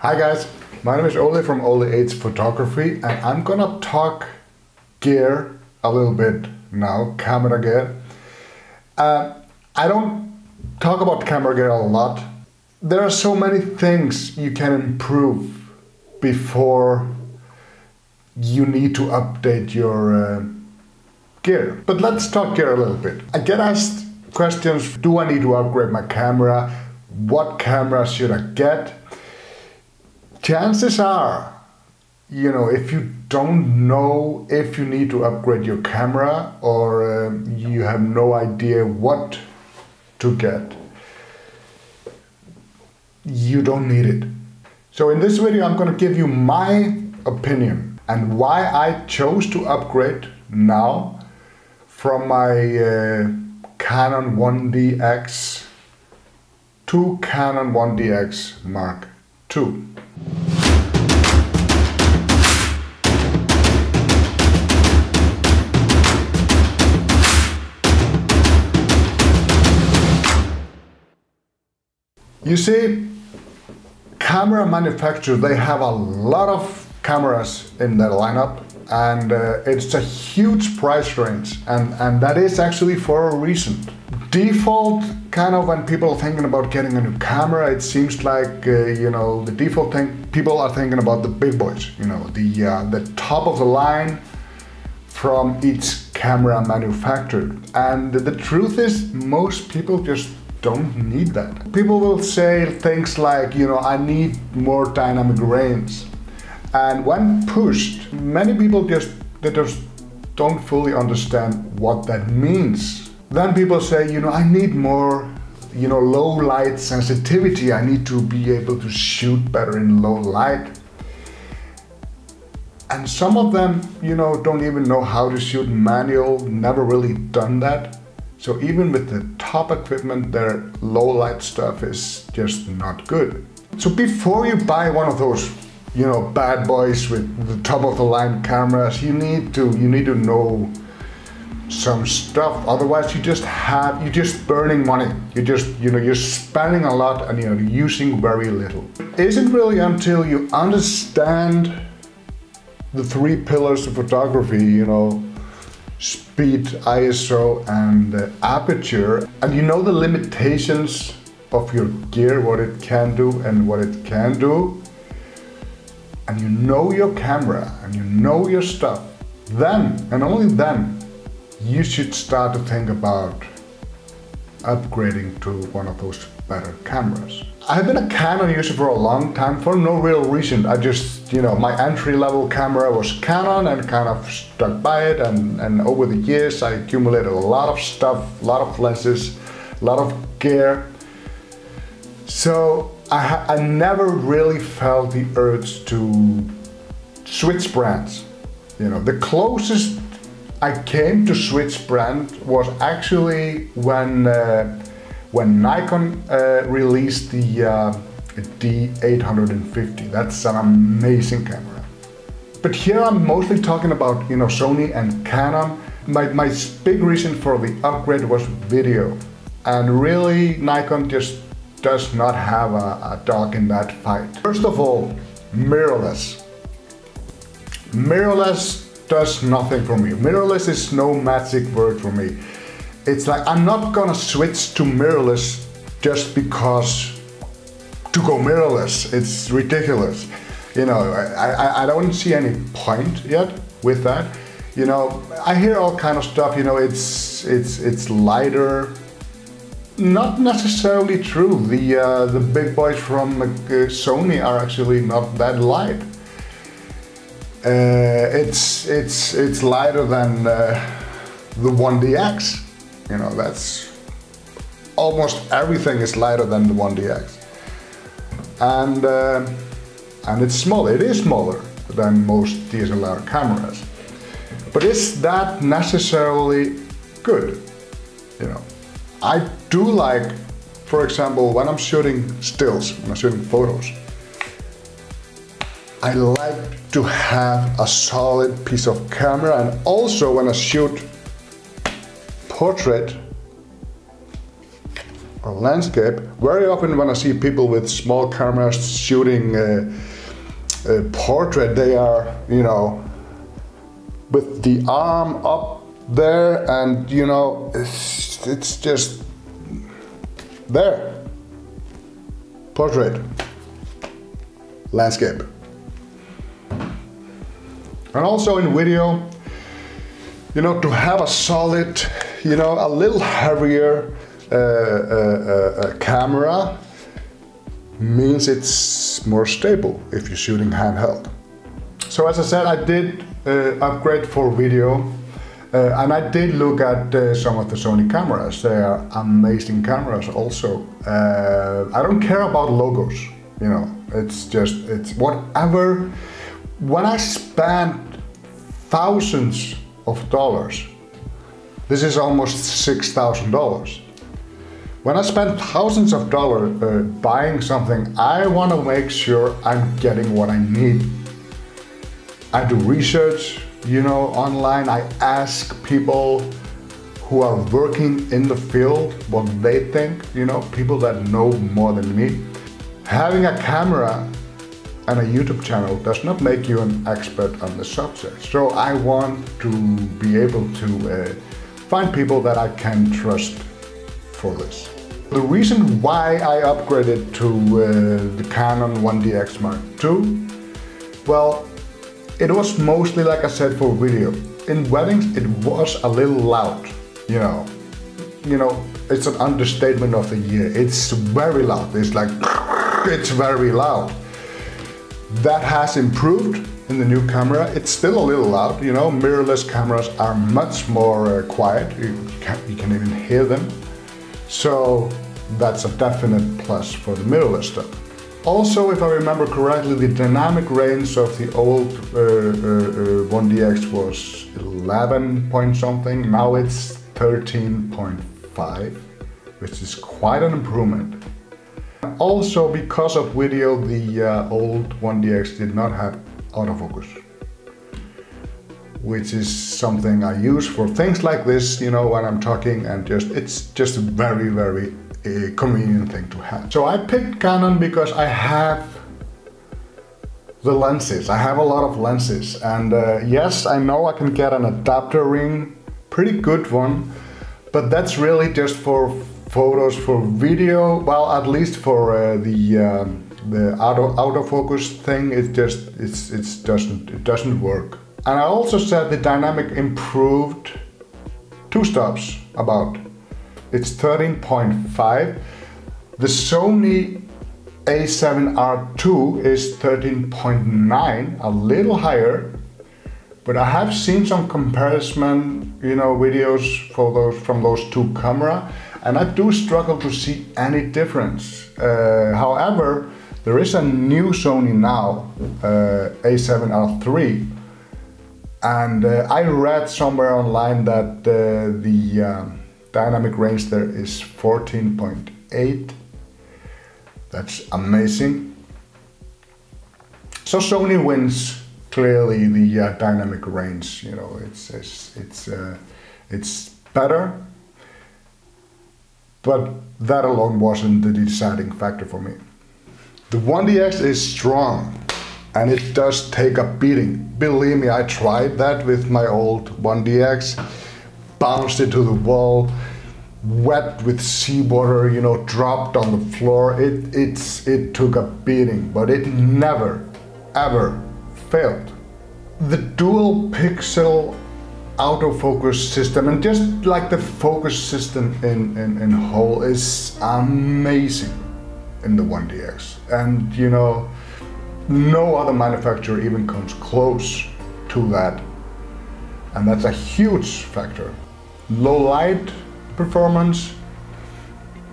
Hi guys, my name is Ole from Ole8's Photography, and I'm gonna talk gear a little bit now, camera gear. I don't talk about camera gear a lot. There are so many things you can improve before you need to update your gear. But let's talk gear a little bit. I get asked questions, do I need to upgrade my camera? What camera should I get? Chances are, if you don't know if you need to upgrade your camera or you have no idea what to get, you don't need it. So in this video I'm going to give you my opinion and why I chose to upgrade now from my Canon 1DX to Canon 1DX Mark II. You see, camera manufacturers, they have a lot of cameras in their lineup, and it's a huge price range, and that is actually for a reason. Default, kind of when people are thinking about getting a new camera, it seems like, the default thing, people are thinking about the big boys, the top of the line from each camera manufacturer. And the truth is, most people just don't need that. People will say things like, I need more dynamic range. And when pushed, many people just don't fully understand what that means. Then people say, I need more, low light sensitivity. I need to be able to shoot better in low light. And some of them, don't even know how to shoot manual, never really done that. So even with the top equipment, their low light stuff is just not good. So before you buy one of those, bad boys with the top of the line cameras, you need to know some stuff. Otherwise, you're just burning money. You're spending a lot and you're using very little. It isn't really until you understand the three pillars of photography, speed, ISO, and aperture, and you know the limitations of your gear, what it can do and what it can do, and you know your camera and you know your stuff, then and only then you should start to think about upgrading to one of those better cameras. I've been a Canon user for a long time for no real reason. I just, my entry-level camera was Canon and kind of stuck by it, and over the years I accumulated a lot of stuff, a lot of lenses, a lot of gear. So I never really felt the urge to switch brands. The closest I came to switch brand was actually when Nikon released the D850. That's an amazing camera. But here I'm mostly talking about Sony and Canon. My big reason for the upgrade was video. And really, Nikon just does not have a dog in that fight. First of all, mirrorless. Mirrorless does nothing for me. Mirrorless is no magic word for me. It's like, I'm not gonna switch to mirrorless just because to go mirrorless. It's ridiculous. I don't see any point yet with that. I hear all kind of stuff, it's lighter. Not necessarily true. The big boys from Sony are actually not that light. It's lighter than the 1DX. That's almost everything is lighter than the 1DX. And it's smaller. It is smaller than most DSLR cameras. But is that necessarily good? I do like, for example, when I'm shooting stills, when I'm shooting photos, I like to have a solid piece of camera, and also when I shoot portrait, or landscape. Very often when I see people with small cameras shooting a portrait, they are, you know, with the arm up there, and you know, it's just there. Portrait, landscape. And also in video, you know, to have a solid, you know, a little heavier camera means it's more stable if you're shooting handheld. So as I said, I did upgrade for video, and I did look at some of the Sony cameras. They are amazing cameras also. I don't care about logos, you know, it's whatever. When I spent thousands of dollars, this is almost $6,000. When I spend thousands of dollars buying something, I want to make sure I'm getting what I need. I do research, you know, online. I ask people who are working in the field what they think, you know, people that know more than me. Having a camera and a YouTube channel does not make you an expert on the subject. So I want to be able to find people that I can trust for this. The reason why I upgraded to the Canon 1DX Mark II, well, it was mostly, like I said, for video. In weddings, it was a little loud, you know. It's an understatement of the year. It's very loud. It's like, it's very loud. That has improved in the new camera. It's still a little loud, you know. Mirrorless cameras are much more quiet. You can even hear them. So that's a definite plus for the mirrorless stuff. Also, if I remember correctly, the dynamic range of the old 1DX was 11 point something. Now it's 13.5, which is quite an improvement. Also, because of video, the old 1DX did not have autofocus, which is something I use for things like this, you know, when I'm talking, and it's just a very, very convenient thing to have. So I picked Canon because I have the lenses. I have a lot of lenses, and yes, I know I can get an adapter ring, pretty good one, but that's really just for photos. For video, well, at least for the autofocus thing, it doesn't work. And I also said the dynamic improved 2 stops about. It's 13.5. The Sony A7R II is 13.9, a little higher. But I have seen some comparison, you know, videos from those two cameras, and I do struggle to see any difference. However, there is a new Sony now, A7R III, and I read somewhere online that the dynamic range there is 14.8. That's amazing. So Sony wins clearly the dynamic range. You know, it's better. But that alone wasn't the deciding factor for me. The 1DX is strong, and it does take a beating. Believe me, I tried that with my old 1DX, bounced it to the wall, wet with seawater, you know, dropped on the floor. It took a beating, but it never, ever failed. The dual pixel autofocus system, and just like the focus system in whole, is amazing in the 1DX. And you know, no other manufacturer even comes close to that. And that's a huge factor. Low light performance,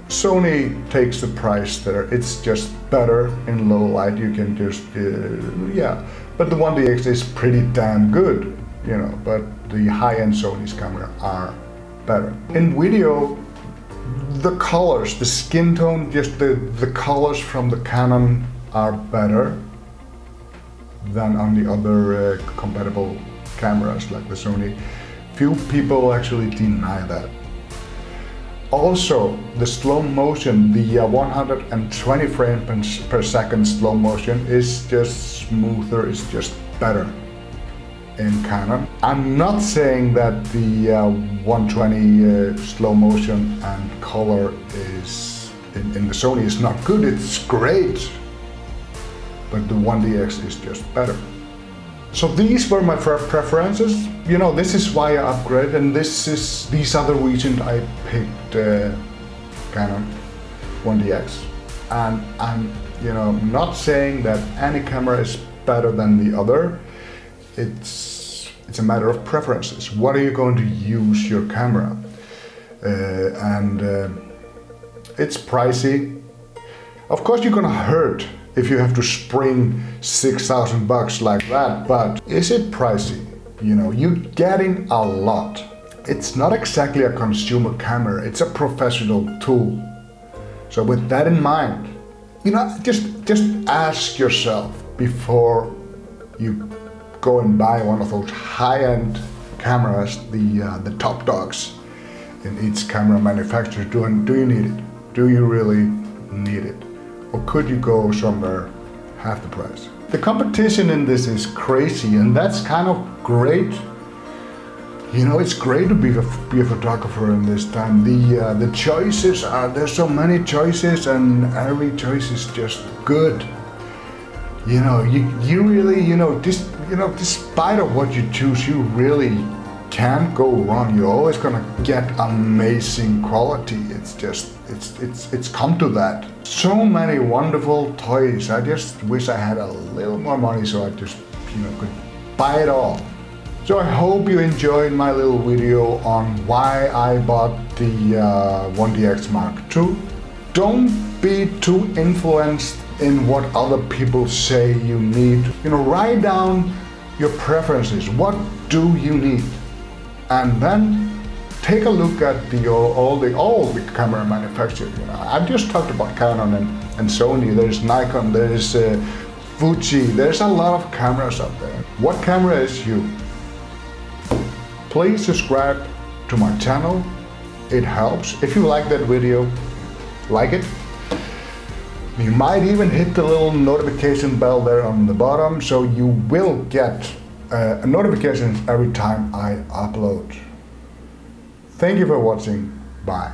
Sony takes the price there. It's just better in low light. You can just, yeah. But the 1DX is pretty damn good, you know, but the high-end Sony's camera are better. In video, the colors, the skin tone, just the colors from the Canon are better than on the other compatible cameras like the Sony. Few people actually deny that. Also, the slow motion, the 120 frames per second slow motion is just smoother, it's just better in Canon. I'm not saying that the 120 slow motion and color is in the Sony is not good, it's great, but the 1DX is just better. So these were my preferences. You know, this is why I upgraded, and these are the reasons I picked Canon 1DX. And I'm, you know, not saying that any camera is better than the other. It's a matter of preferences. What are you going to use your camera? It's pricey. Of course, you're gonna hurt if you have to spring 6,000 bucks like that, but is it pricey? You know, you're getting a lot. It's not exactly a consumer camera, it's a professional tool. So with that in mind, you know, just ask yourself before you go and buy one of those high-end cameras, the top dogs in each camera manufacturer. Do you need it? Do you really need it? Or could you go somewhere half the price? The competition in this is crazy, and that's kind of great. You know, it's great to be a photographer in this time. The choices are, there's so many choices, and every choice is just good. You know, you really, despite of what you choose, you really can't go wrong. You're always gonna get amazing quality. It's just, it's come to that. So many wonderful toys. I just wish I had a little more money so I just, could buy it all. So I hope you enjoyed my little video on why I bought the 1DX Mark II. Don't be too influenced in what other people say you need. Write down your preferences. What do you need? And then take a look at all the camera manufacturers. I've just talked about Canon and Sony. There's Nikon, there's Fuji. There's a lot of cameras out there. What camera is you? Please subscribe to my channel. It helps. If you like that video, like it. You might even hit the little notification bell there on the bottom, so you will get a notification every time I upload. Thank you for watching. Bye.